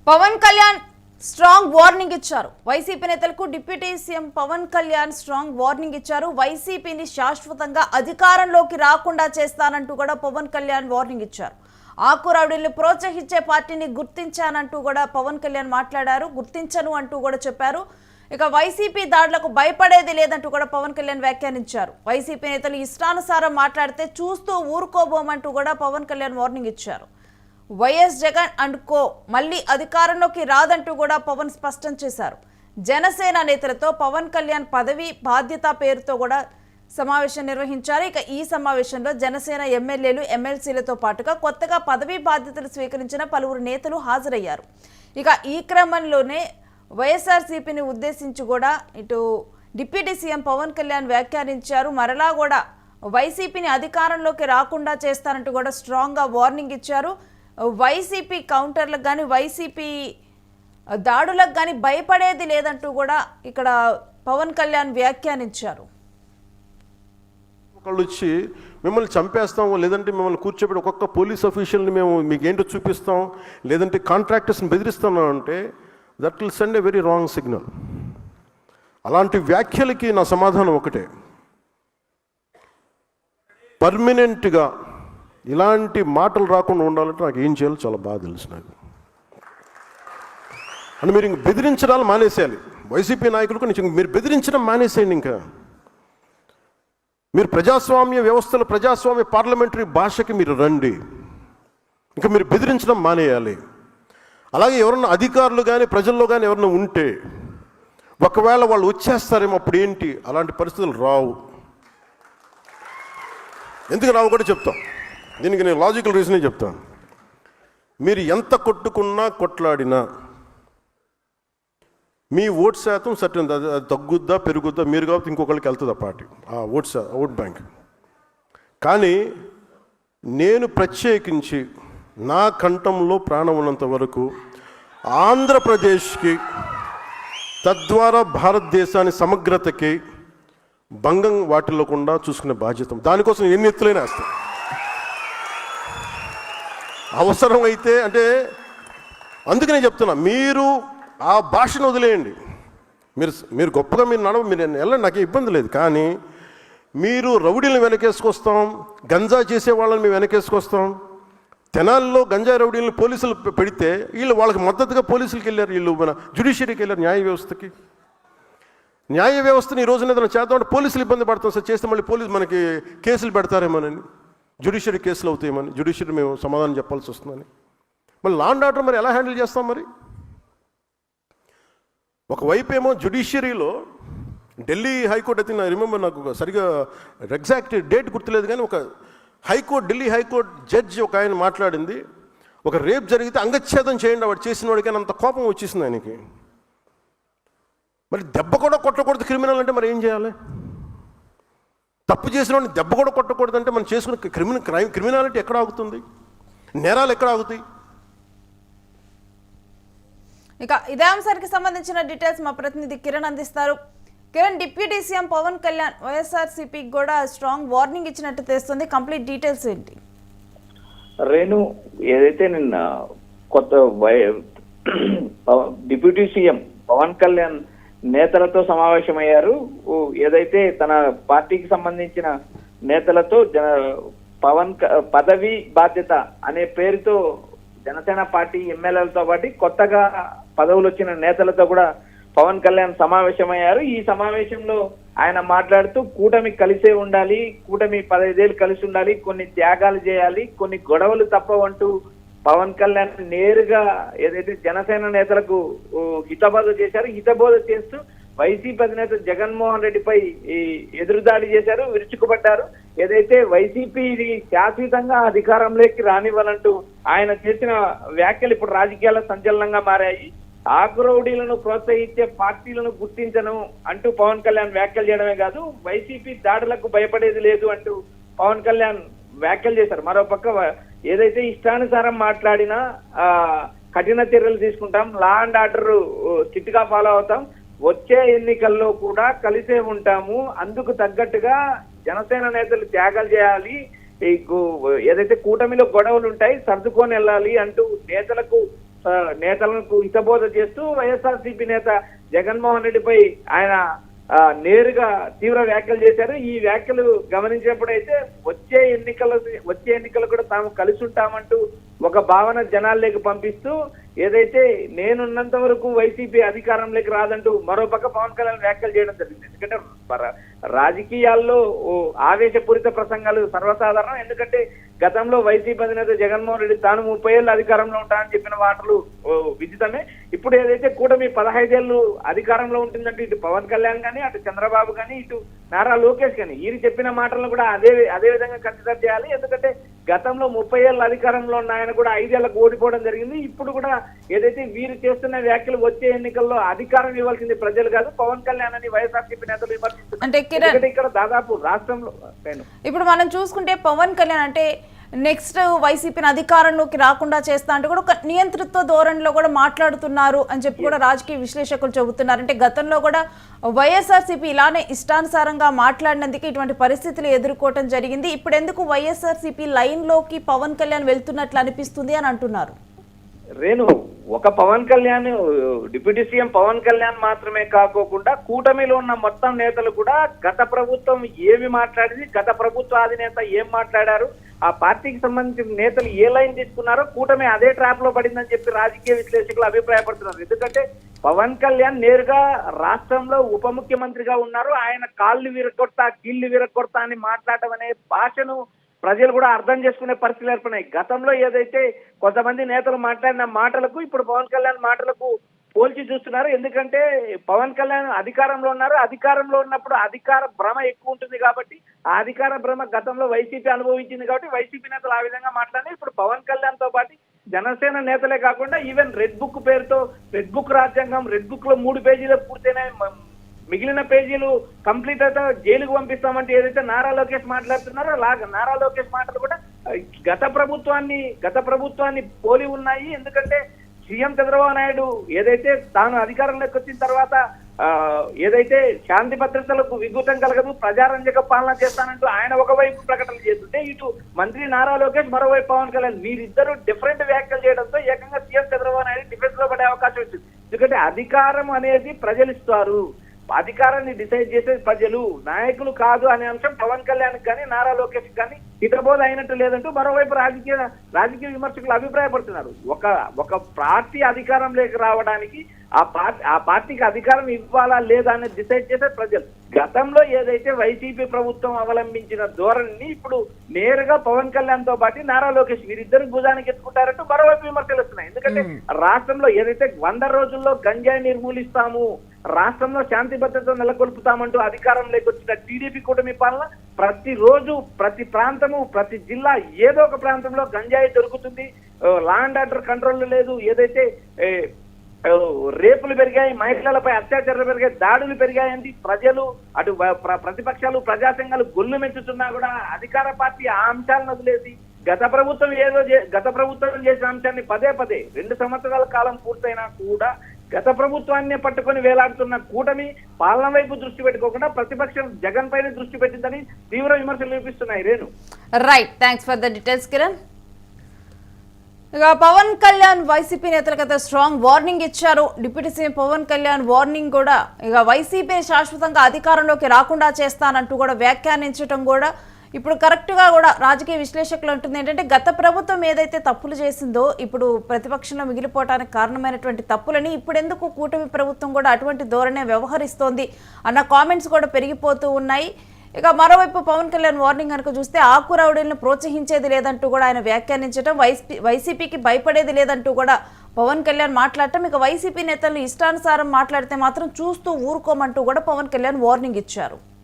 Pawan Kalyan strong warning ఇచ్చారు. వైసీపీ నేతలకు deputy CM Pawan Kalyan strong warning ఇచ్చారు. వైసీపీని శాశ్వతంగా అధికారంలోకి రాకుండా చేస్తానంటూ కూడా పవన్ కళ్యాణ్ వార్నింగ్ ఇచ్చారు. ఆకురౌడీల్ని ప్రోత్సహించే పార్టీని గుర్తించానంటూ కూడా పవన్ కళ్యాణ్ మాట్లాడారు. గుర్తించను అంటూ కూడా చెప్పారు. ఇక వైసీపీ దాడులకు భయపడేది లేదంటూ కూడా పవన్ కళ్యాణ్ వ్యాఖ్యానించారు. వైసీపీ నేతలు ఇష్టానుసారం మాట్లాడితే చూస్తూ ఊరుకోబోమంటూ కూడా పవన్ కళ్యాణ్ వార్నింగ్ ఇచ్చారు. వైఎస్ జగన్ అండ్ కో మళ్ళీ అధికారంలోకి రాదంటూ కూడా పవన్ స్పష్టం చేశారు. జనసేన నేతలతో పవన్ కళ్యాణ్ పదవి బాధ్యత పేరుతో కూడా సమావేశం నిర్వహించారు. ఇక ఈ సమావేశంలో జనసేన ఎమ్మెల్యేలు ఎమ్మెల్సీలతో పాటుగా కొత్తగా పదవీ బాధ్యతలు స్వీకరించిన పలువురు నేతలు హాజరయ్యారు. ఇక ఈ క్రమంలోనే వైఎస్ఆర్సీపీని ఉద్దేశించి కూడా ఇటు డిప్యూటీ సీఎం పవన్ కళ్యాణ్ వ్యాఖ్యానించారు. మరలా కూడా వైసీపీని అధికారంలోకి రాకుండా చేస్తారంటూ కూడా స్ట్రాంగ్గా వార్నింగ్ ఇచ్చారు. వైసీపీ కౌంటర్లకు కానీ వైసీపీ దాడులకు కానీ భయపడేది లేదంటూ కూడా ఇక్కడ పవన్ కళ్యాణ్ వ్యాఖ్యానించారు. ఒకళ్ళు వచ్చి మిమ్మల్ని చంపేస్తాం, లేదంటే మిమ్మల్ని కూర్చోబెట్టి ఒక్కొక్క పోలీస్ అఫీషియల్ని మేము మీకు ఏంటో చూపిస్తాం, లేదంటే కాంట్రాక్టర్స్ని బెదిరిస్తున్నాం అంటే that will send a very wrong signal. అలాంటి వ్యాఖ్యలకి నా సమాధానం ఒకటే, పర్మనెంట్గా ఇలాంటి మాటలు రాకుండా ఉండాలంటే నాకు ఏం చేయాలో చాలా బాగా తెలుసు నాకు. అంటే మీరు ఇంక బెదిరించడాలు మానేసేయాలి. వైసీపీ నాయకులకు మీరు బెదిరించడం మానేసేయండి. ఇంకా మీరు ప్రజాస్వామ్య వ్యవస్థలో ప్రజాస్వామ్య పార్లమెంటరీ భాషకి మీరు రండి. ఇంకా మీరు బెదిరించడం మానేయాలి. అలాగే ఎవరన్నా అధికారులు కానీ ప్రజల్లో కానీ ఎవరన్నా ఉంటే ఒకవేళ వాళ్ళు వచ్చేస్తారేమో అప్పుడు ఏంటి, అలాంటి పరిస్థితులు రావు. ఎందుకు రావు కూడా చెప్తాం. దీనికి నేను లాజికల్ రీజనే చెప్తాను. మీరు ఎంత కొట్టుకున్నా కొట్లాడినా మీ ఓట్ శాతం సర్టన్, అది తగ్గుద్దా పెరుగుద్దా మీరు కాబట్టి ఇంకొకరికి వెళ్తుంది ఆ పార్టీ, ఆ ఓట్ బ్యాంక్. కానీ నేను ప్రత్యేకించి నా కంఠంలో ప్రాణం ఉన్నంత వరకు ఆంధ్రప్రదేశ్కి తద్వారా భారతదేశాన్ని సమగ్రతకి భంగం వాటిల్లకుండా చూసుకునే బాధ్యత, దానికోసం ఎన్ని ఎత్తులైనా వేస్తాం. అవసరం అయితే అంటే అందుకనే చెప్తున్నా, మీరు ఆ భాషను వదిలేయండి. మీరు గొప్పగా మీరు వెళ్ళండి, నాకే ఇబ్బంది లేదు. కానీ మీరు రౌడీలను వెనకేసుకొస్తాం, గంజా చేసే వాళ్ళని మేము వెనకేసుకొస్తాం. తెనాల్లో గంజా రౌడీలను పోలీసులు పెడితే వీళ్ళు వాళ్ళకి మద్దతుగా పోలీసులకి వెళ్ళారు, వీళ్ళు మన జ్యుడిషియరీకి వెళ్ళారు, న్యాయ వ్యవస్థకి. న్యాయ వ్యవస్థని ఈ రోజున ఏదైనా చేద్దామంటే పోలీసులు ఇబ్బంది పడతాం సార్, చేస్తే మళ్ళీ పోలీసు మనకి కేసులు పెడతారేమోనని, జ్యుడిషియరీ కేసులు అవుతాయేమని, జ్యుడిషియరీ మేము సమాధానం చెప్పాల్సి వస్తుందని. మళ్ళీ లా అండ్ ఆర్డర్ మరి ఎలా హ్యాండిల్ చేస్తాం? మరి ఒకవైపు ఏమో జ్యుడిషియరీలో ఢిల్లీ హైకోర్టు అయితే నా రిమెంబర్, నాకు సరిగా ఎగ్జాక్ట్ డేట్ గుర్తులేదు, కానీ ఒక హైకోర్టు, ఢిల్లీ హైకోర్టు జడ్జి ఒక ఆయన మాట్లాడింది, ఒక రేప్ జరిగితే అంగచ్ఛేదం చేయండి వాడు చేసిన వాడికి, అంత కోపం వచ్చేసింది ఆయనకి. మరి దెబ్బ కూడా కొట్టకూడదు క్రిమినల్ అంటే మరి ఏం చేయాలి? తప్పు చేసిన వాడిని దెబ్బ కూడా కొట్టకూడదు అంటే మనం చేసుకున్న క్రిమినాలిటీ ఎక్కడ ఆగుతుంది? నేరాలు ఎక్కడ ఆగుతాయి? ఇక ఇదే అంశానికి సంబంధించిన డీటెయిల్స్ మా ప్రతినిధి కిరణ్ అందిస్తారు. కిరణ్, డిప్యూటీ సీఎం పవన్ కళ్యాణ్ వైఎస్ఆర్సీపీకి కూడా స్ట్రాంగ్ వార్నింగ్ ఇచ్చినట్టు తెలుస్తుంది. కంప్లీట్ డీటెయిల్స్ ఏంటి? రేణు, ఏదైతే నిన్న కొత్త డిప్యూటీ సీఎం పవన్ కళ్యాణ్ నేతలతో సమావేశమయ్యారు. ఏదైతే తన పార్టీకి సంబంధించిన నేతలతో పవన్ పదవి బాధ్యత అనే పేరుతో జనసేన పార్టీ ఎమ్మెల్యేలతో పాటు కొత్తగా పదవులు వచ్చిన నేతలతో కూడా పవన్ కళ్యాణ్ సమావేశమయ్యారు. ఈ సమావేశంలో ఆయన మాట్లాడుతూ కూటమి కలిసే ఉండాలి, కూటమి 15 ఏళ్ళు కలిసి ఉండాలి, కొన్ని త్యాగాలు చేయాలి, కొన్ని గొడవలు తప్పవంటూ పవన్ కళ్యాణ్ నేరుగా ఏదైతే జనసేన నేతలకు హితబోధ చేశారు. హితబోధ చేస్తూ వైసీపీ అధినేత జగన్మోహన్ రెడ్డిపై ఎదురుదాడి చేశారు, విరుచుకుపడ్డారు. ఏదైతే వైసీపీ శాశ్వతంగా అధికారంలోకి రానివ్వాలంటూ ఆయన చేసిన వ్యాఖ్యలు ఇప్పుడు రాజకీయాల సంచలనంగా మారాయి. ఆకురౌడీలను ప్రోత్సహించే పార్టీలను గుర్తించను అంటూ పవన్ కళ్యాణ్ వ్యాఖ్యలు చేయడమే కాదు, వైసీపీ దాడులకు భయపడేది లేదు అంటూ పవన్ కళ్యాణ్ వ్యాఖ్యలు చేశారు. మరోపక్క ఏదైతే ఇష్టానుసారం మాట్లాడినా కఠిన చర్యలు తీసుకుంటాం, లా అండ్ ఆర్డర్ స్ట్రిక్ట్ గా ఫాలో అవుతాం, వచ్చే ఎన్నికల్లో కూడా కలిసే ఉంటాము, అందుకు తగ్గట్టుగా జనసేన నేతలు త్యాగాలు చేయాలి, ఏదైతే కూటమిలో గొడవలు ఉంటాయి సర్దుకొని వెళ్ళాలి అంటూ నేతలకు నేతలకు హితబోధ చేస్తూ వైఎస్ఆర్సీపీ నేత జగన్మోహన్ రెడ్డిపై ఆయన నేరుగా తీవ్ర వ్యాఖ్యలు చేశారు. ఈ వ్యాఖ్యలు గమనించినప్పుడైతే వచ్చే ఎన్నికలు కూడా తాము కలిసి ఉంటామంటూ ఒక భావన జనాల్లోకి పంపిస్తూ ఏదైతే నేనున్నంత వరకు వైసీపీ అధికారంలోకి రాదంటూ మరోపక్క పవన్ కళ్యాణ్ వ్యాఖ్యలు చేయడం జరిగింది. ఎందుకంటే రాజకీయాల్లో ఆవేశపూరిత ప్రసంగాలు సర్వసాధారణం. ఎందుకంటే గతంలో వైసీపీ అధినేత జగన్మోహన్ రెడ్డి తాను 30 ఏళ్ళు అధికారంలో ఉంటానని చెప్పిన మాటలు విదితమే. ఇప్పుడు ఏదైతే కూటమి 15 ఏళ్ళు అధికారంలో ఉంటుందంటే ఇటు పవన్ కళ్యాణ్ కానీ, అటు చంద్రబాబు కానీ, ఇటు నారా లోకేష్ కానీ వీరు చెప్పిన మాటలను కూడా అదే విధంగా కన్సిడర్ చేయాలి. ఎందుకంటే గతంలో 30 ఏళ్ళ అధికారంలో ఉన్న ఆయన కూడా 5 ఏళ్లకు ఓడిపోవడం జరిగింది. ఇప్పుడు కూడా ఏదైతే వీరు చేస్తున్న వ్యాఖ్యలు వచ్చే ఎన్నికల్లో అధికారం ఇవ్వాల్సింది ప్రజలు కాదు, పవన్ కళ్యాణ్ అని వైఎస్ఆర్సీపీ నేతలు విమర్శిస్తున్నారు. అంటే ఇక్కడ దాదాపు రాష్ట్రంలో ఇప్పుడు మనం చూసుకుంటే పవన్ కళ్యాణ్ అంటే నెక్స్ట్ వైసీపీని అధికారంలోకి రాకుండా చేస్తా అంటే కూడా ఒక నియంతృత్వ ధోరణిలో కూడా మాట్లాడుతున్నారు అని చెప్పి కూడా రాజకీయ విశ్లేషకులు చెబుతున్నారు. అంటే గతంలో కూడా వైఎస్ఆర్సీపీ ఇలానే ఇష్టానుసారంగా మాట్లాడినందుకు ఇటువంటి పరిస్థితులు ఎదుర్కోవటం జరిగింది. ఇప్పుడు ఎందుకు వైఎస్ఆర్సీపీ లైన్లోకి పవన్ కళ్యాణ్ వెళ్తున్నట్లు అనిపిస్తుంది అని అంటున్నారు. రేణు, ఒక పవన్ కళ్యాణ్ డిప్యూటీ సీఎం పవన్ కళ్యాణ్ మాత్రమే కాకోకుండా కూటమిలో ఉన్న మొత్తం నేతలు కూడా గత ప్రభుత్వం ఏమి మాట్లాడింది, గత ప్రభుత్వ అధినేత ఏం మాట్లాడారు, ఆ పార్టీకి సంబంధించిన నేతలు ఏ లైన్ తీసుకున్నారో కూటమి అదే ట్రాప్ లో పడిందని చెప్పి రాజకీయ విశ్లేషకులు అభిప్రాయపడుతున్నారు. ఎందుకంటే పవన్ కళ్యాణ్ నేరుగా రాష్ట్రంలో ఉప ముఖ్యమంత్రిగా ఉన్నారు. ఆయన కాళ్ళు విరగొడతా కీళ్లు విరగొడతా అని మాట్లాడటం అనే భాషను ప్రజలు కూడా అర్థం చేసుకునే పరిస్థితులు ఏర్పడినాయి. గతంలో ఏదైతే కొంతమంది నేతలు మాట్లాడిన మాటలకు ఇప్పుడు పవన్ కళ్యాణ్ మాటలకు పోల్చి చూస్తున్నారు. ఎందుకంటే పవన్ కళ్యాణ్ అధికారంలో ఉన్నారు. అధికారంలో ఉన్నప్పుడు అధికార భ్రమ ఎక్కువ ఉంటుంది కాబట్టి ఆ అధికార భ్రమ గతంలో వైసీపీ అనుభవించింది కాబట్టి వైసీపీ నేతలు ఆ విధంగా మాట్లాడి ఇప్పుడు పవన్ కళ్యాణ్ తో పాటు జనసేన నేతలే కాకుండా ఈవెన్ రెడ్ బుక్ పేరుతో రెడ్ బుక్ రాజ్యాంగం, రెడ్ బుక్ లో 3 పేజీలు పూర్తయిన మిగిలిన పేజీలు కంప్లీట్ అయితే జైలుకు పంపిస్తామంటే ఏదైతే నారా లోకేష్ మాట్లాడుతున్నారో అలాగే నారా లోకేష్ మాటలు కూడా గత ప్రభుత్వాన్ని పోలి ఉన్నాయి. ఎందుకంటే సీఎం చంద్రబాబు నాయుడు ఏదైతే తాను అధికారంలోకి వచ్చిన తర్వాత ఏదైతే శాంతి భద్రతలకు విఘాతం కలగదు, ప్రజారంజక పాలన చేస్తానంటూ ఆయన ఒకవైపు ప్రకటనలు చేస్తుంటే ఇటు మంత్రి నారా లోకేష్ మరోవైపు పవన్ కళ్యాణ్ వీరిద్దరూ డిఫరెంట్ వ్యాఖ్యలు చేయడంతో ఏకంగా సీఎం చంద్రబాబు నాయుడు డిఫెన్స్ లో పడే అవకాశం వచ్చింది. ఎందుకంటే అధికారం అనేది ప్రజలు ఇస్తారు, అధికారాన్ని డిసైడ్ చేసేది ప్రజలు, నాయకులు కాదు అనే అంశం పవన్ కళ్యాణ్ కానీ నారా లోకేష్ కానీ హితబోధ అయినట్టు లేదంటూ మరోవైపు రాజకీయ విమర్శకులు అభిప్రాయపడుతున్నారు. ఒక పార్టీ అధికారంలోకి రావడానికి ఆ పార్టీకి అధికారం ఇవ్వాలా లేదా అనేది డిసైడ్ చేసే ప్రజలు. గతంలో ఏదైతే వైసీపీ ప్రభుత్వం అవలంబించిన ధోరణిని ఇప్పుడు నేరుగా పవన్ కళ్యాణ్ తో పాటు నారా లోకేష్ వీరిద్దరు భుజానికి ఎత్తుకుంటారంటూ మరోవైపు విమర్శలు వస్తున్నాయి. ఎందుకంటే రాష్ట్రంలో ఏదైతే 100 రోజుల్లో గంజాయి నిర్మూలిస్తాము, రాష్ట్రంలో శాంతి భద్రత నెలకొల్పుతామంటూ అధికారంలోకి వచ్చిన టీడీపీ కూటమి పాలన ప్రతిరోజు ప్రతి ప్రాంతము ప్రతి జిల్లా ఏదో ఒక ప్రాంతంలో గంజాయి దొరుకుతుంది, లా అండ్ ఆర్డర్ కంట్రోల్ లేదు, ఏదైతే రేపులు పెరిగాయి, మహిళలపై అత్యాచారాలు పెరిగాయి, దాడులు పెరిగాయండి. ప్రజలు అటు ప్రతిపక్షాలు ప్రజా సంఘాలు గొల్లు మెచ్చుతున్నా కూడా అధికార పార్టీ ఆ అంశాలను వదిలేసి గత ప్రభుత్వం చేసిన అంశాన్ని పదే 2 సంవత్సరాల కాలం పూర్తయినా కూడా గత ప్రభుత్వాన్ని పట్టుకొని వేలాడుతున్న కూటమి పాలన వైపు దృష్టి పెట్టుకోకుండా ప్రతిపక్షం జగన్ పైన దృష్టి పెట్టిందని తీవ్ర విమర్శలు వినిపిస్తున్నాయి. Renu, right, thanks for the details Kiran. ఇక పవన్ కళ్యాణ్ వైసీపీ నేతలకు అయితే స్ట్రాంగ్ వార్నింగ్ ఇచ్చారు. Deputy CM Pawan Kalyan warning కూడా ఇక వైసీపీని శాశ్వతంగా అధికారంలోకి రాకుండా చేస్తానంటూ కూడా వ్యాఖ్యానించడం కూడా ఇప్పుడు కరెక్ట్గా కూడా రాజకీయ విశ్లేషకులు అంటుంది ఏంటంటే గత ప్రభుత్వం ఏదైతే తప్పులు చేసిందో ఇప్పుడు ప్రతిపక్షంలో మిగిలిపోవడానికి కారణమైనటువంటి తప్పులని ఇప్పుడు ఎందుకు కూటమి ప్రభుత్వం కూడా అటువంటి ధోరణే వ్యవహరిస్తోంది అన్న కామెంట్స్ కూడా పెరిగిపోతూ ఉన్నాయి. ఇక మరోవైపు పవన్ కళ్యాణ్ వార్నింగ్ కనుక చూస్తే ఆకు రౌడీలను ప్రోత్సహించేది లేదంటూ కూడా ఆయన వ్యాఖ్యానించడం, వైసీపీకి భయపడేది లేదంటూ కూడా పవన్ కళ్యాణ్ మాట్లాడటం, ఇక వైసీపీ నేతలు ఇష్టానుసారం మాట్లాడితే మాత్రం చూస్తూ ఊరుకోమంటూ కూడా పవన్ కళ్యాణ్ వార్నింగ్ ఇచ్చారు.